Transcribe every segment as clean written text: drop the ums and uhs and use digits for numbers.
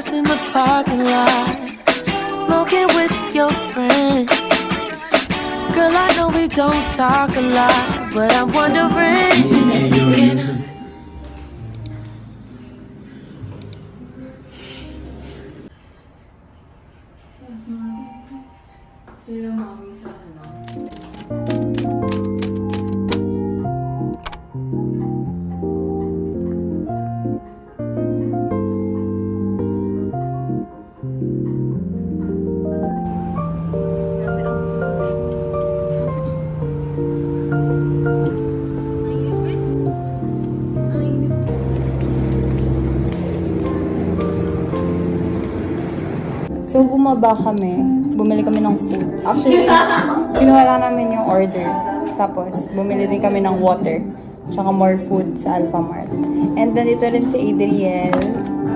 us in the parking lot, smoking with your friends. Girl, I know we don't talk a lot, but I'm wondering. Sila mami sa ano. So, bumaba kami. Bumili kami ng food. Actually, kinuha lang namin yung order. Tapos, bumili din kami ng water. Tsaka more food sa Alfamart. And then, dito rin si Adriel.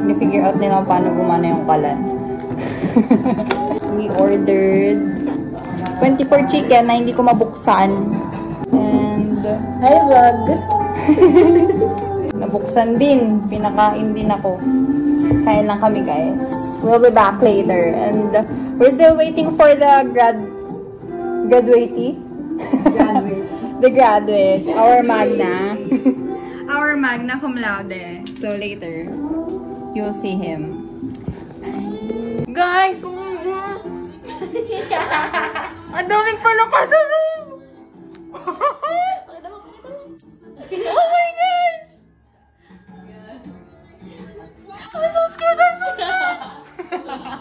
Ni-figure out nila kung paano gumana yung kalan. We ordered 24 chicken na hindi ko mabuksan. And, hi vlog! Nabuksan din. Pinakain din ako. Kain lang kami, guys. We'll be back later. And we're still waiting for the graduate. The graduate. Our magna. Our magna cum laude. So later, you'll see him. Guys! Ang daming palakas sa room! Oh my gosh! I'm so scared! I'm so scared!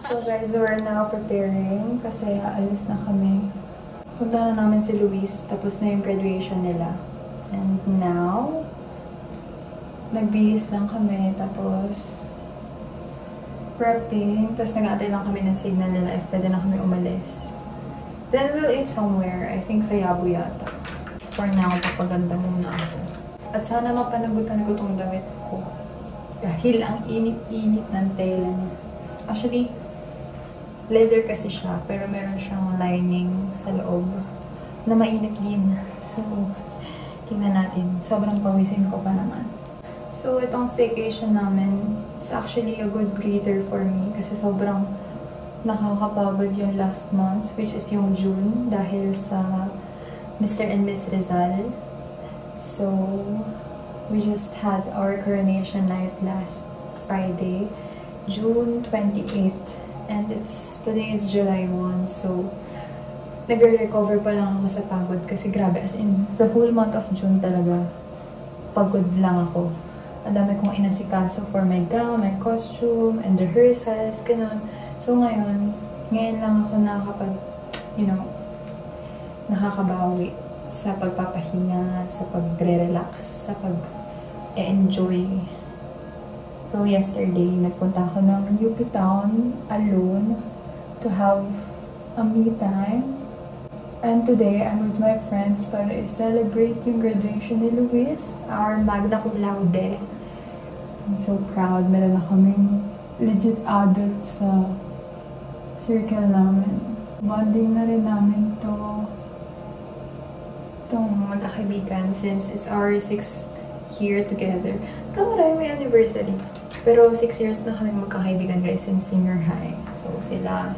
So guys, we're now preparing kasi aalis na kami. Punta na namin si Luis, tapos na yung graduation nila. And now, nagbihis lang kami, tapos prepping, tapos nag-aantay lang kami ng signal nila if pwede na kami umalis. Then we'll eat somewhere, I think sa Yabu yata. For now, papaganda muna ako. At sana mapanagutan ko tong damit ko. Dahil ang init-init ng tela niya. Actually, leather kasi siya, pero meron siyang lining sa loob na mainit din. So, tingnan natin. Sobrang pawisin ko pa naman. So, itong staycation namin, it's actually a good breather for me kasi sobrang nakakapagod yung last month, which is yung June, dahil sa Mr. and Miss Rizal. So, we just had our coronation night last Friday, June 28th, and today is July 1, so nagre-recover pa lang ako sa pagod kasi grabe, as in, the whole month of June talaga, pagod lang ako. Ang dami kong inasikaso for my gown, my costume, and rehearsals, ganun. So ngayon lang ako nakakabawi sa pagpapahinga, sa pagre-relax, sa pag-enjoy. So, yesterday, nagpunta ako ng UP Town alone to have a me time. And today, I'm with my friends para i-celebrate yung graduation ni Luis, our magna cum laude. I'm so proud. Meron na kaming legit adults sa circle namin. Bonding na rin namin itong magkakaibigan since it's our 6th year together. Tawaray, may anniversary. Pero 6 years na kami magkakaibigan guys since senior high. So sila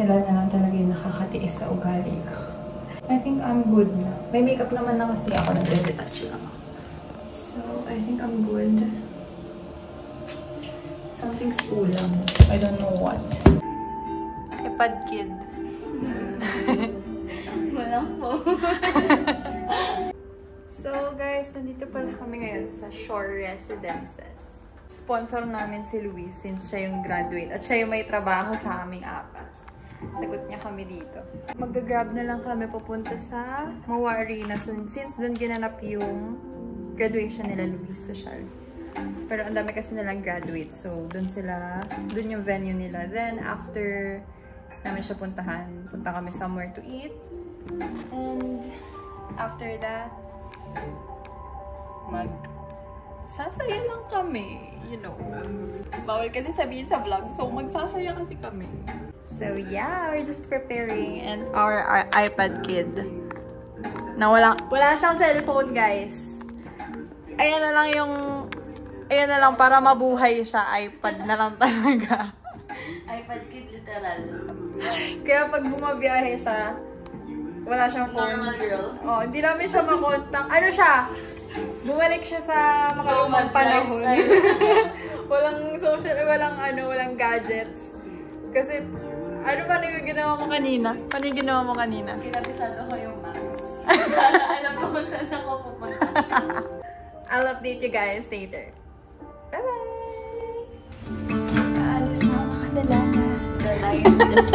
na lang talaga yung nakakatiis sa ugali ko. I think I'm good na. May makeup naman na kasi ako, nag-retouch lang. So I think I'm good. Something's kulang. I don't know what. iPad kid. Walang phone. So guys, nandito pala kami ngayon sa Shore Residences. Sponsor namin si Luis since siya yung graduate at siya yung may trabaho sa aming apat. Sagot niya kami dito. Mag-grab na lang kami pupunta sa Moa Arena since doon ginanap yung graduation nila Luis Social. Pero ang dami kasi nilang graduate, so doon yung venue nila. Then after namin siya punta kami somewhere to eat. And after that, sasaya lang kami, you know. Bawal kasi sabihin sa vlog, so magsasaya kasi kami. So yeah, we're just preparing. And our iPad kid na wala siyang cellphone, guys. Ayan na lang yung Ayun na lang, para mabuhay siya, iPad na lang talaga. iPad kid, literal. Kaya pag bumabiyahe siya, wala siyang phone. Normal girl. Oh, hindi namin siya makontak. Ano siya? Bumalik siya sa makalumang panahon. Walang social, walang gadgets. Kasi, ano ba yung ginawa mo kanina? Paano yung ginawa mo kanina? Kinabisado ko yung maps. Para alam ko kung saan ako pupunta. I'll update you guys later. Bye-bye! Alis na mga dalaga. The lion is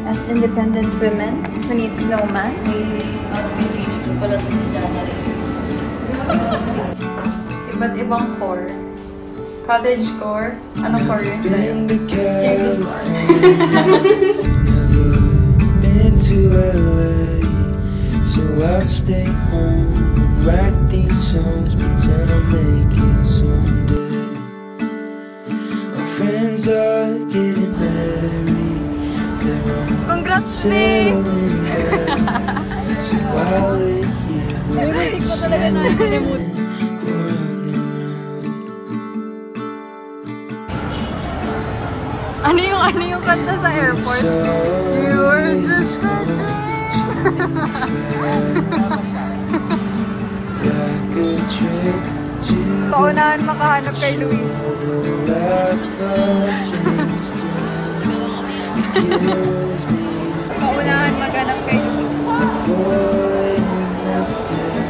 As independent women who need snowman. may change ko pala to si January. Iba't ibang core. Cottage core. Anong core yun? Circus core. Been to LA, so I'll stay home and write these songs, pretend I'll make it someday. My friends are getting married, they're all Congrats, Nick! settling down, so I'll lay here with the sand go round and round. Ano yung kanta sa airport? You're just a dream. Like a trip to Paunahan makahanap kay Luis. the life of James Dean. It kills me Paunahan maghanap kay Luis. avoiding the pit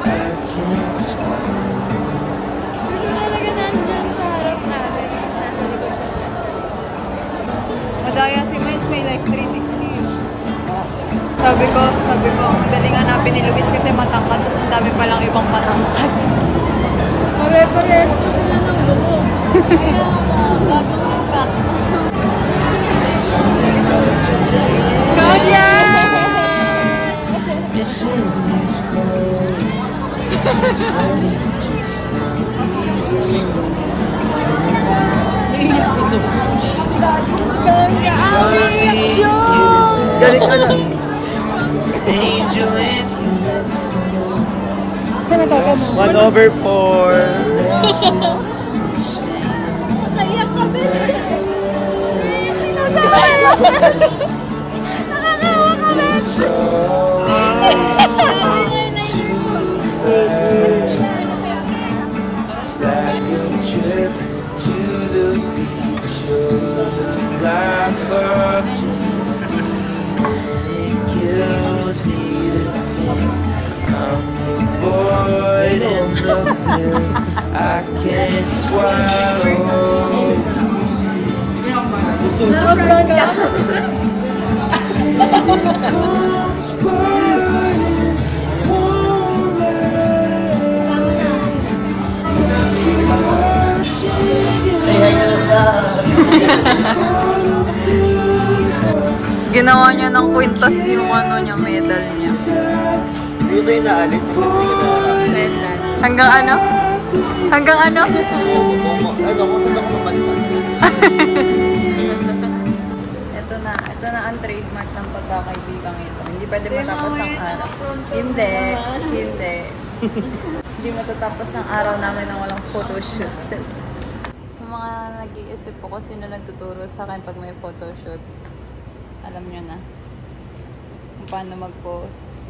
I can't swallow. Ito talaga nandyan sa harap natin. Tapos nasa likod siya ng escalator. Madaya si Miles, may like 360. Sabi ko, ang madaling hanapin ni Luis kasi matangkad. Tapos ang dami palang ibang matangkad. Pare-pares pa sila ng buko. Kaya gagawin ka. Go, Jen! Missing his calls. It's funny just how easily Galing ka na. to an angel in human form. 1/4. Naiyak kami! It's always gone too fast. Like a trip to the beach or the life of James Dean. It kills me to think I'm avoiding the pill I can't swallow. Comes burning, won't last. I keep watching you. Ginawa niya ng kwintas yung niya, medal niya. Dito yung naalis. Hanggang ano? Hanggang ano? Ano, kung saan ako pumalipad. Ito na ang trademark ng pagkakaibigang ito. Hindi pwede matapos ang araw. Hindi. Hindi matatapos ang araw namin ng walang photoshoot. Sa mga nag-iisip po kung sino nagtuturo sa akin pag may photoshoot, alam nyo na kung paano mag-pose.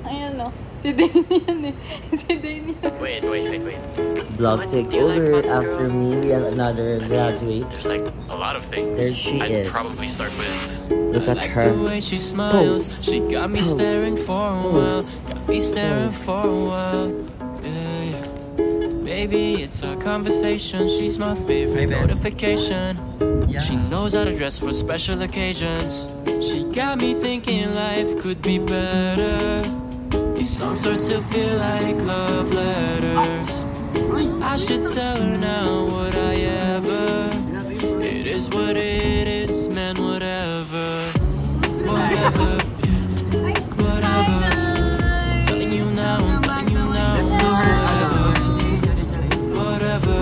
Ayan o. Si Danian eh. Si Danian. Wait. Vlog takeover after me. We have another graduate. There's like a lot of things. There she I'd is. probably start with Look at her. The way she smiles, Pose. she got me Pose. staring for a while. Pose. Got me staring Pose. for a while. Yeah. Baby, it's our conversation. She's my favorite notification. She knows how to dress for special occasions. She got me thinking life could be better. These songs start to feel like love letters. I should tell her now, would I ever? It is what it is, man, whatever. Whatever, yeah. Whatever. I'm telling you now, it's whatever. Whatever.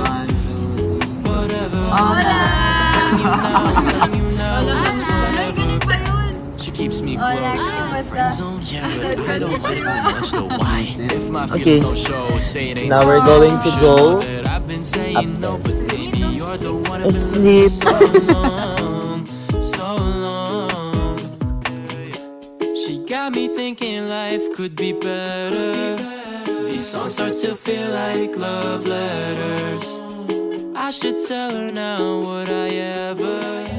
Whatever. I'm telling you now, it's whatever. She keeps me close in the friend zone. Yeah, but I don't want it too much. So why? If my feelings don't show, say it ain't Now we're going to go I've been saying no, but maybe you're the one I've been sleep. so long, so long. She got me thinking life could be better. These songs start to feel like love letters. I should tell her now, would I ever?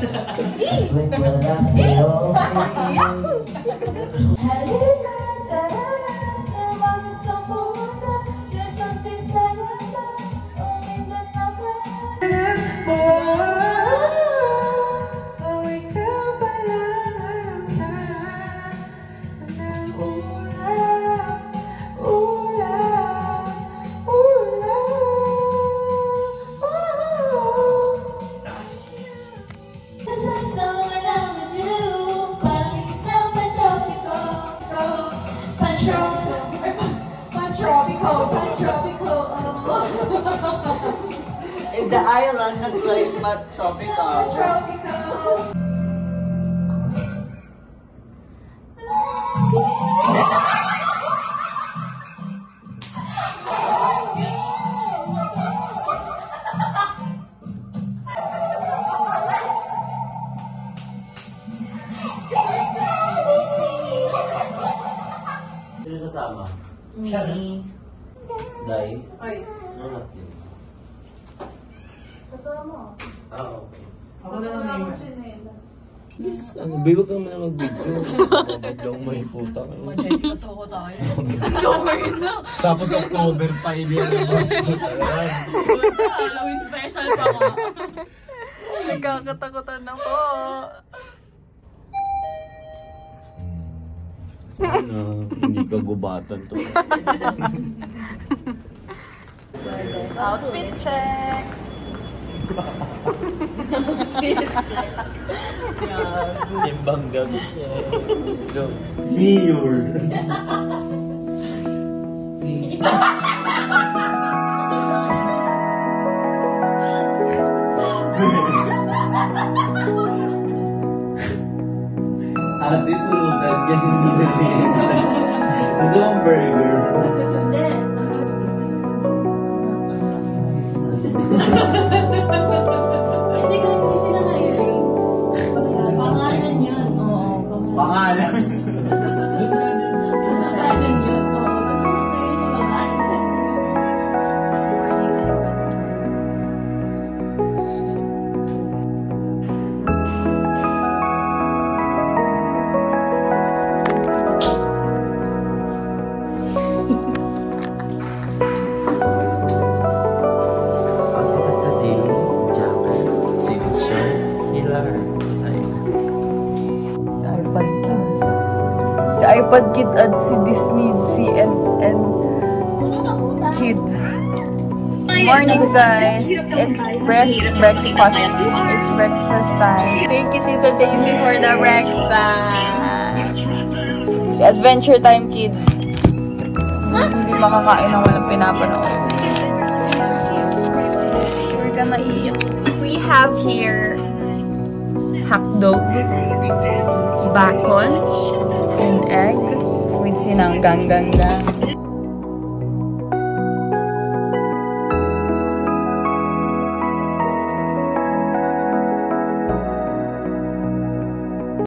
In the island, that's like tropical. Sino sasama? Me. Dai? Ay, No, not you. kasama. Okay. Ako na lang yung chinela. Yes, babe, wag kang na mag-video. Biglang may puta ka. Jessica, soko tayo. Tapos October pa, hindi yan ang boss ko talaga. Halloween special pa ako. Nagkakatakutan ako. Sana, hindi ka gubatan to. Outfit check. Simbang gabi siya. Mayor. Ate, tulutan. Ganyan nilalihin. Gusto mong burger. Hindi ka, hindi sila hiring. Pangalan yun. Oo, Pangalan. pangalan yun. Oo, ganun na sa'yo yung pangalan. Outfit of the day, jacket, swimming shorts, healer. Si iPad Kid. Si iPad Kid at si Disney CNN Kid. Morning guys. It's breakfast. It's breakfast time. Thank you Tita Daisy for the breakfast. Si Adventure Time Kid. Hindi makakain ng walang pinapanood. We're gonna eat. We have here hotdog, bacon, and egg with sinanggang-ganggang.